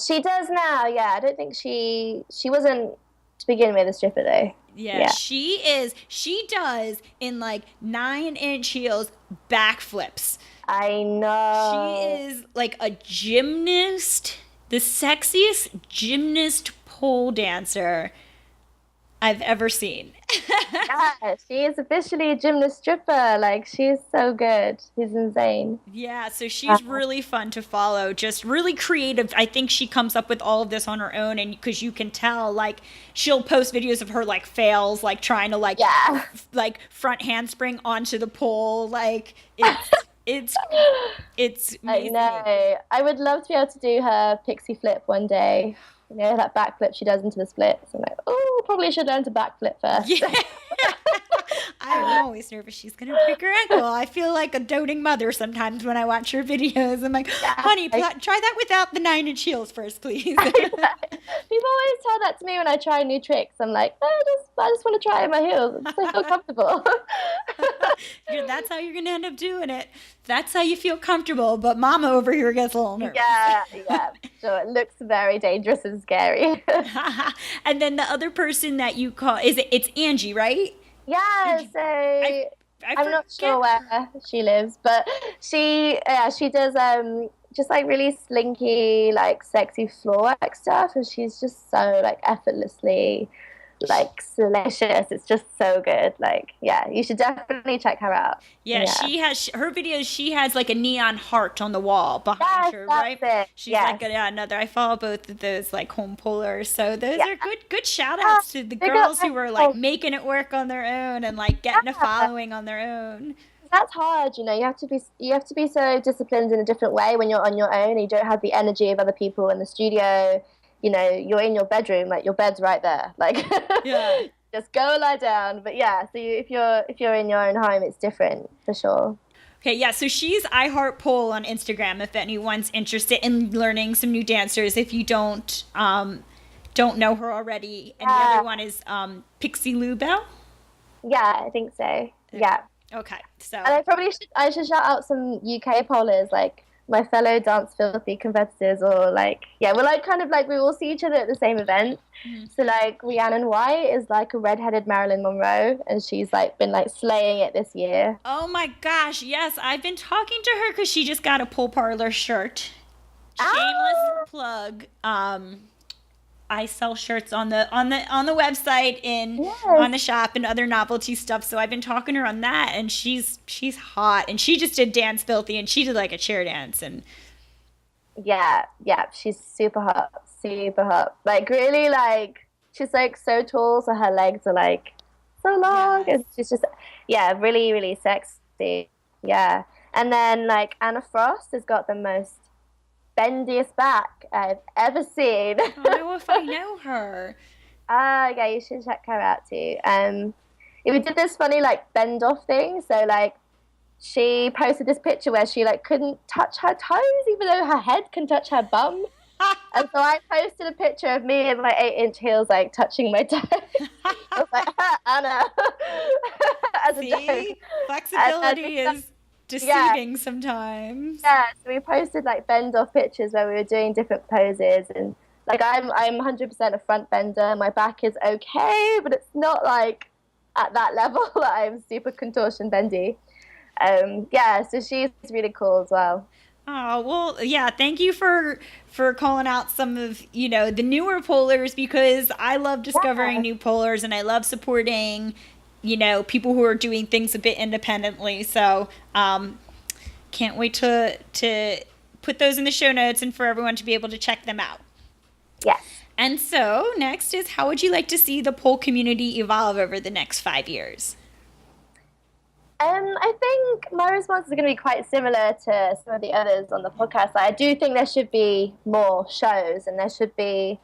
She does now, yeah. I don't think she wasn't to begin with a stripper though. Yeah, she does in like 9-inch heels backflips. I know. She is like a gymnast, the sexiest gymnast pole dancer I've ever seen. Yeah, she is officially a gymnast stripper. Like, she's so good. She's insane. Yeah, so she's really fun to follow. Just really creative. I think she comes up with all of this on her own, and because you can tell, like, she'll post videos of her like fails, like trying to like front handspring onto the pole. Like, it's amazing. I know. I would love to be able to do her pixie flip one day. That backflip she does into the splits. I'm like, probably should learn to backflip first. Yeah. I'm always nervous she's going to break her ankle. I feel like a doting mother sometimes when I watch her videos. I'm like, honey, try that without the 9-inch heels first, please. People always tell that to me when I try new tricks. I'm like, I just want to try it in my heels. It's so comfortable. That's how you're going to end up doing it. That's how you feel comfortable. But Mama over here gets a little nervous. Yeah. So it looks very dangerous and scary. And then the other person that you call, it's Angie, right? Yeah, so I'm not sure where she lives, but she does just like really slinky, like sexy floor work stuff, and she's just so like effortlessly like salacious. It's just so good. Like, yeah, you should definitely check her out. Yeah. She has her videos. She has like a neon heart on the wall behind her, right? It. She's like another. I follow both of those like home pullers. So those are good shout outs to the girls who are like making it work on their own and like getting a following on their own. That's hard, you have to be so disciplined in a different way when you're on your own and you don't have the energy of other people in the studio. You're in your bedroom, like your bed's right there. Like, just go lie down. But yeah, so if you're in your own home, it's different for sure. Okay, yeah, so she's iHeartPole on Instagram if anyone's interested in learning some new dancers if you don't know her already. And the other one is Pixie Lou Bell? Yeah, I think so. Yeah. Okay, so. And I should shout out some UK polers, like my fellow Dance Filthy competitors, or like, we're like kind of like, we all see each other at the same event. Mm-hmm. So like Rhiannon White is like a redheaded Marilyn Monroe, and she's like been like slaying it this year. Oh my gosh, yes, I've been talking to her because she just got a Pole Parlour shirt. Shameless plug. I sell shirts on the website on the shop and other novelty stuff. So I've been talking to her on that, and she's hot, and she just did Dance Filthy, and she did like a chair dance, and yeah, she's super hot. Like really, like she's like so tall, so her legs are like so long, and she's just really, really sexy. Yeah, and then like Anna Frost has got the most bendiest back I've ever seen. I don't know if I know her. Yeah, you should check her out too. We did this funny like bend off thing. So like she posted this picture where she like couldn't touch her toes even though her head can touch her bum. And so I posted a picture of me in like 8-inch heels like touching my toes. I was like, Anna, as a joke. See, flexibility is deceiving sometimes. Yeah, so we posted like bend off pictures where we were doing different poses, and like I'm 100% a front bender. My back is okay, but it's not like at that level that I'm super contortion bendy. Yeah, so she's really cool as well. Oh, well, yeah, thank you for calling out some of, the newer polars, because I love discovering new polars and I love supporting, people who are doing things a bit independently. So, can't wait to put those in the show notes and for everyone to be able to check them out. Yes. And so, next is, how would you like to see the pole community evolve over the next 5 years? I think my response is going to be quite similar to some of the others on the podcast. Like, I do think there should be more shows, and there should be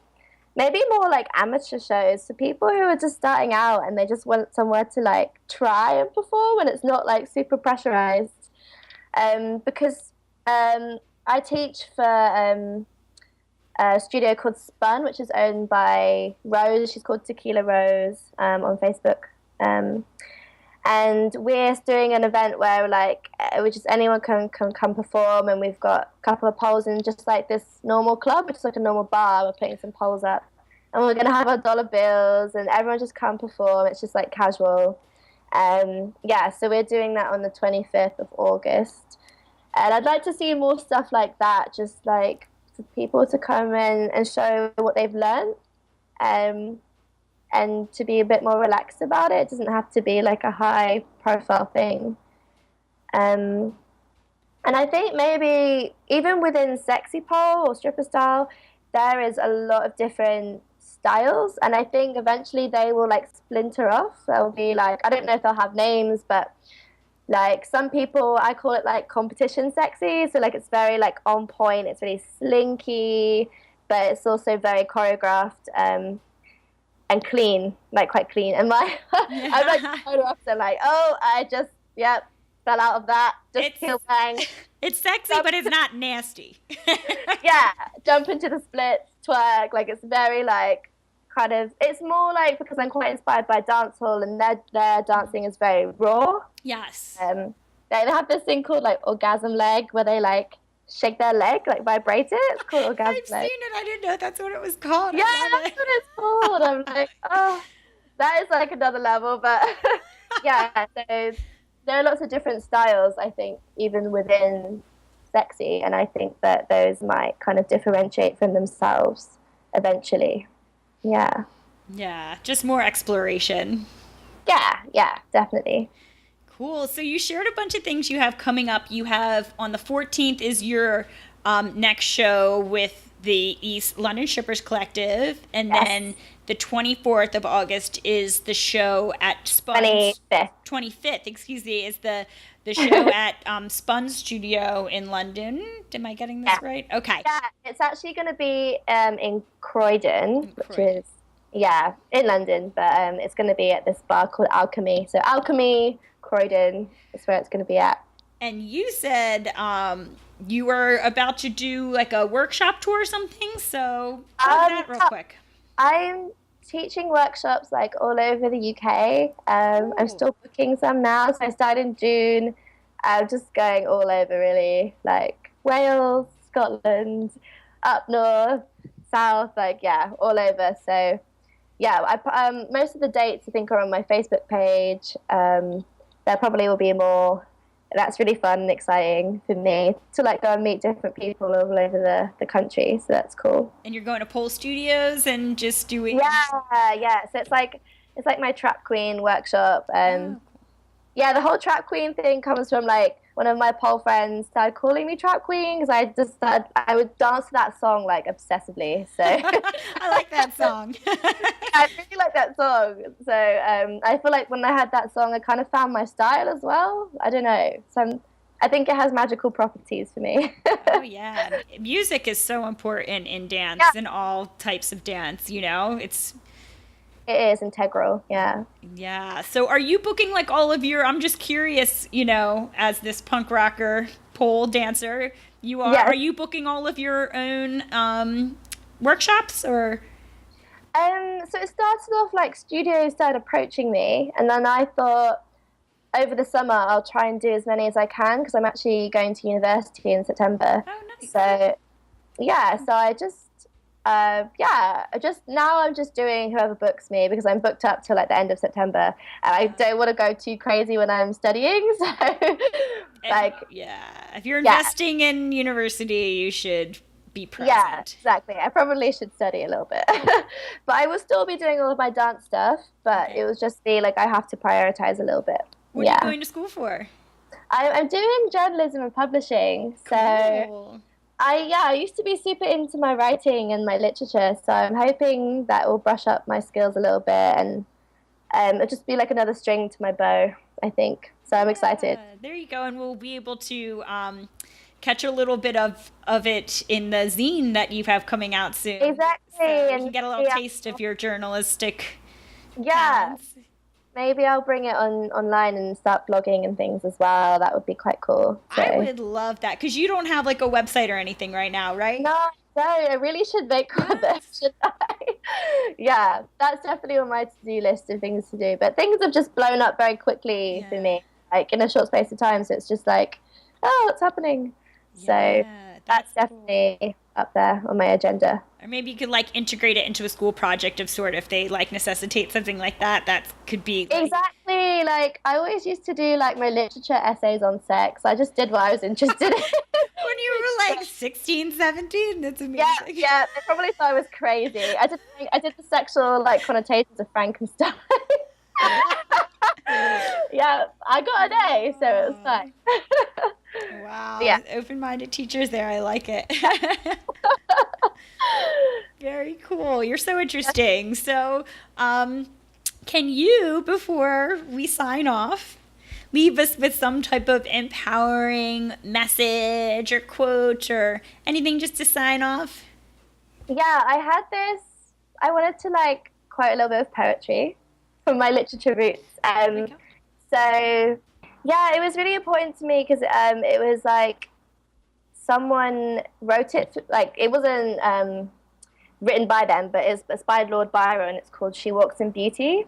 maybe more like amateur shows for people who are just starting out and they just want somewhere to like try and perform, and it's not like super pressurized. Because I teach for a studio called Spun, which is owned by Rose. She's called Tequila Rose on Facebook. And we're doing an event where like anyone can come perform, and we've got a couple of poles in just like this normal club, which is like a normal bar. We're putting some poles up, and we're gonna have our dollar bills, and everyone just come perform. It's just like casual. Yeah, so we're doing that on the 25th of August, and I'd like to see more stuff like that, just like for people to come in and show what they've learned. And to be a bit more relaxed about it. It doesn't have to be like a high profile thing. And I think maybe even within sexy pole or stripper style, there is a lot of different styles. And I think eventually they will like splinter off. They'll be like, I don't know if they'll have names, but like some people, I call it like competition sexy. So like it's very like on point, it's really slinky, but it's also very choreographed. And clean, like quite clean. And I'm like photo ups and like, oh, I just fell out of that. Just heel bang. It's sexy, but it's not nasty. Yeah, jump into the splits, twerk. Like it's very like kind of. It's more like because I'm quite inspired by dancehall, and their dancing is very raw. Yes. They have this thing called like orgasm leg, where they like shake their leg, like vibrate it. It's called orgasm leg. I've seen it. I didn't know that's what it was called. Yeah, that's what it's called. I'm like, oh, that is like another level. But yeah, so there are lots of different styles, I think, even within sexy. And I think that those might kind of differentiate from themselves eventually. Yeah. Yeah, just more exploration. Yeah, definitely. Cool. So you shared a bunch of things you have coming up. You have on the 14th is your next show with the East London Strippers Collective. And then the 24th of August is the show at Spun. 25th, excuse me, is the show at Spun Studio in London. Am I getting this right? Okay. Yeah, it's actually going to be in Croydon, which is, in London. But it's going to be at this bar called Alchemy. So Alchemy, Croydon is where it's going to be at. And you said you were about to do like a workshop tour or something, so tell that real quick. I'm teaching workshops like all over the UK. I'm still booking some now, so I started in June. I'm just going all over really, like Wales, Scotland, up north, south, all over. So I most of the dates I think are on my Facebook page. There probably will be more. That's really fun and exciting for me to like go and meet different people all over the country. So that's cool. And you're going to pole studios and just doing. Yeah. So it's like my trap queen workshop. Yeah, the whole trap queen thing comes from like one of my pole friends started calling me trap queen because I would dance to that song like obsessively. So I like that song. I really like that song. So I feel like when I had that song, I kind of found my style as well. I don't know. So I think it has magical properties for me. Oh yeah, music is so important in dance, in all types of dance. You know, it is integral, yeah. Yeah. So are you booking like all of your, I'm just curious, you know, as this punk rocker pole dancer, are you booking all of your own workshops or? So it started off like studios started approaching me, and then I thought over the summer I'll try and do as many as I can because I'm actually going to university in September. Oh, nice. So yeah, so I just now I'm just doing whoever books me because I'm booked up till like the end of September, and I don't want to go too crazy when I'm studying. So if you're investing in university, you should be present. Yeah, exactly. I probably should study a little bit. But I will still be doing all of my dance stuff, but it will just be like I have to prioritize a little bit. What are you going to school for? I'm doing journalism and publishing. So cool. I used to be super into my writing and my literature, so I'm hoping that will brush up my skills a little bit, and it'll just be like another string to my bow, I think. So I'm excited. There you go, and we'll be able to catch a little bit of it in the zine that you have coming out soon. Exactly. So you can get a little taste of your journalistic talents. Maybe I'll bring it online and start blogging and things as well. That would be quite cool. So. I would love that, because you don't have like a website or anything right now, right? No, I really should make one of this, should I? Yeah, that's definitely on my to-do list of things to do. But things have just blown up very quickly for me, like in a short space of time. So it's just like, oh, what's happening? So that's definitely up there on my agenda. Or maybe you could like integrate it into a school project of sort, if they like necessitate something like that. That could be like... Exactly. Like I always used to do like my literature essays on sex. I just did what I was interested in. When you were like 16, 17? That's amazing. Yeah. They probably thought I was crazy. I did the sexual like connotations of Frankenstein. Yeah, I got an A, so it was fine. Wow. Yeah. Open-minded teachers there. I like it. Very cool. You're so interesting. So, can you, before we sign off, leave us with some type of empowering message or quote or anything just to sign off? Yeah, I wanted to like quote a little bit of poetry from my literature roots. So yeah, it was really important to me because it was like someone wrote it, like it wasn't written by them, but it's by Lord Byron. It's called She Walks in Beauty.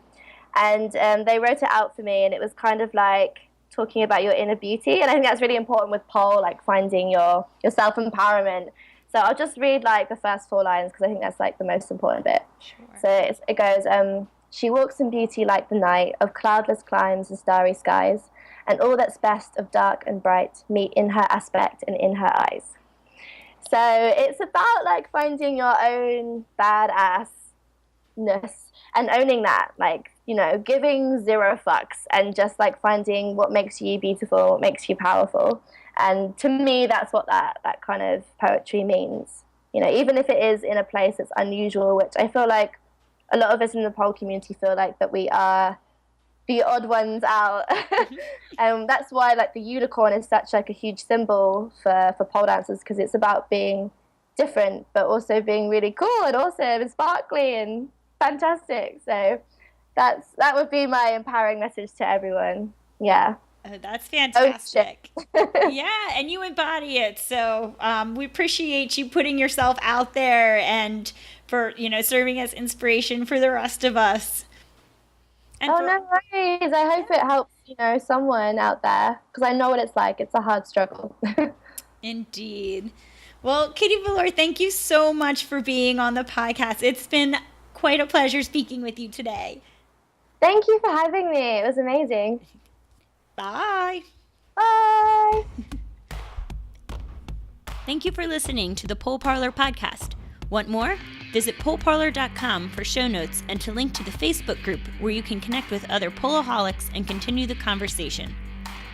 And they wrote it out for me, and it was kind of like talking about your inner beauty. And I think that's really important with pole, like finding your self-empowerment. So I'll just read like the first 4 lines because I think that's like the most important bit. Sure. So it goes, she walks in beauty like the night of cloudless climes and starry skies, and all that's best of dark and bright meet in her aspect and in her eyes. So it's about like finding your own badassness and owning that, like, you know, giving 0 fucks and just like finding what makes you beautiful, what makes you powerful. And to me, that's what that kind of poetry means. You know, even if it is in a place that's unusual, which I feel like a lot of us in the pole community feel like that we are the odd ones out. And that's why like the unicorn is such like a huge symbol for pole dancers, because it's about being different but also being really cool and awesome and sparkly and fantastic. So that would be my empowering message to everyone. Yeah. That's fantastic. Yeah, and you embody it. So we appreciate you putting yourself out there and for, you know, serving as inspiration for the rest of us. And no worries. I hope it helps, you know, someone out there, because I know what it's like. It's a hard struggle. Indeed. Well, Kitty Velour, thank you so much for being on the podcast. It's been quite a pleasure speaking with you today. Thank you for having me. It was amazing. Bye. Bye. Thank you for listening to the Pole Parlour podcast. Want more? Visit poleparlour.com for show notes and to link to the Facebook group where you can connect with other poloholics and continue the conversation.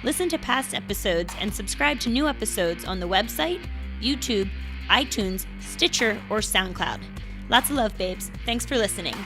Listen to past episodes and subscribe to new episodes on the website, YouTube, iTunes, Stitcher, or SoundCloud. Lots of love, babes. Thanks for listening.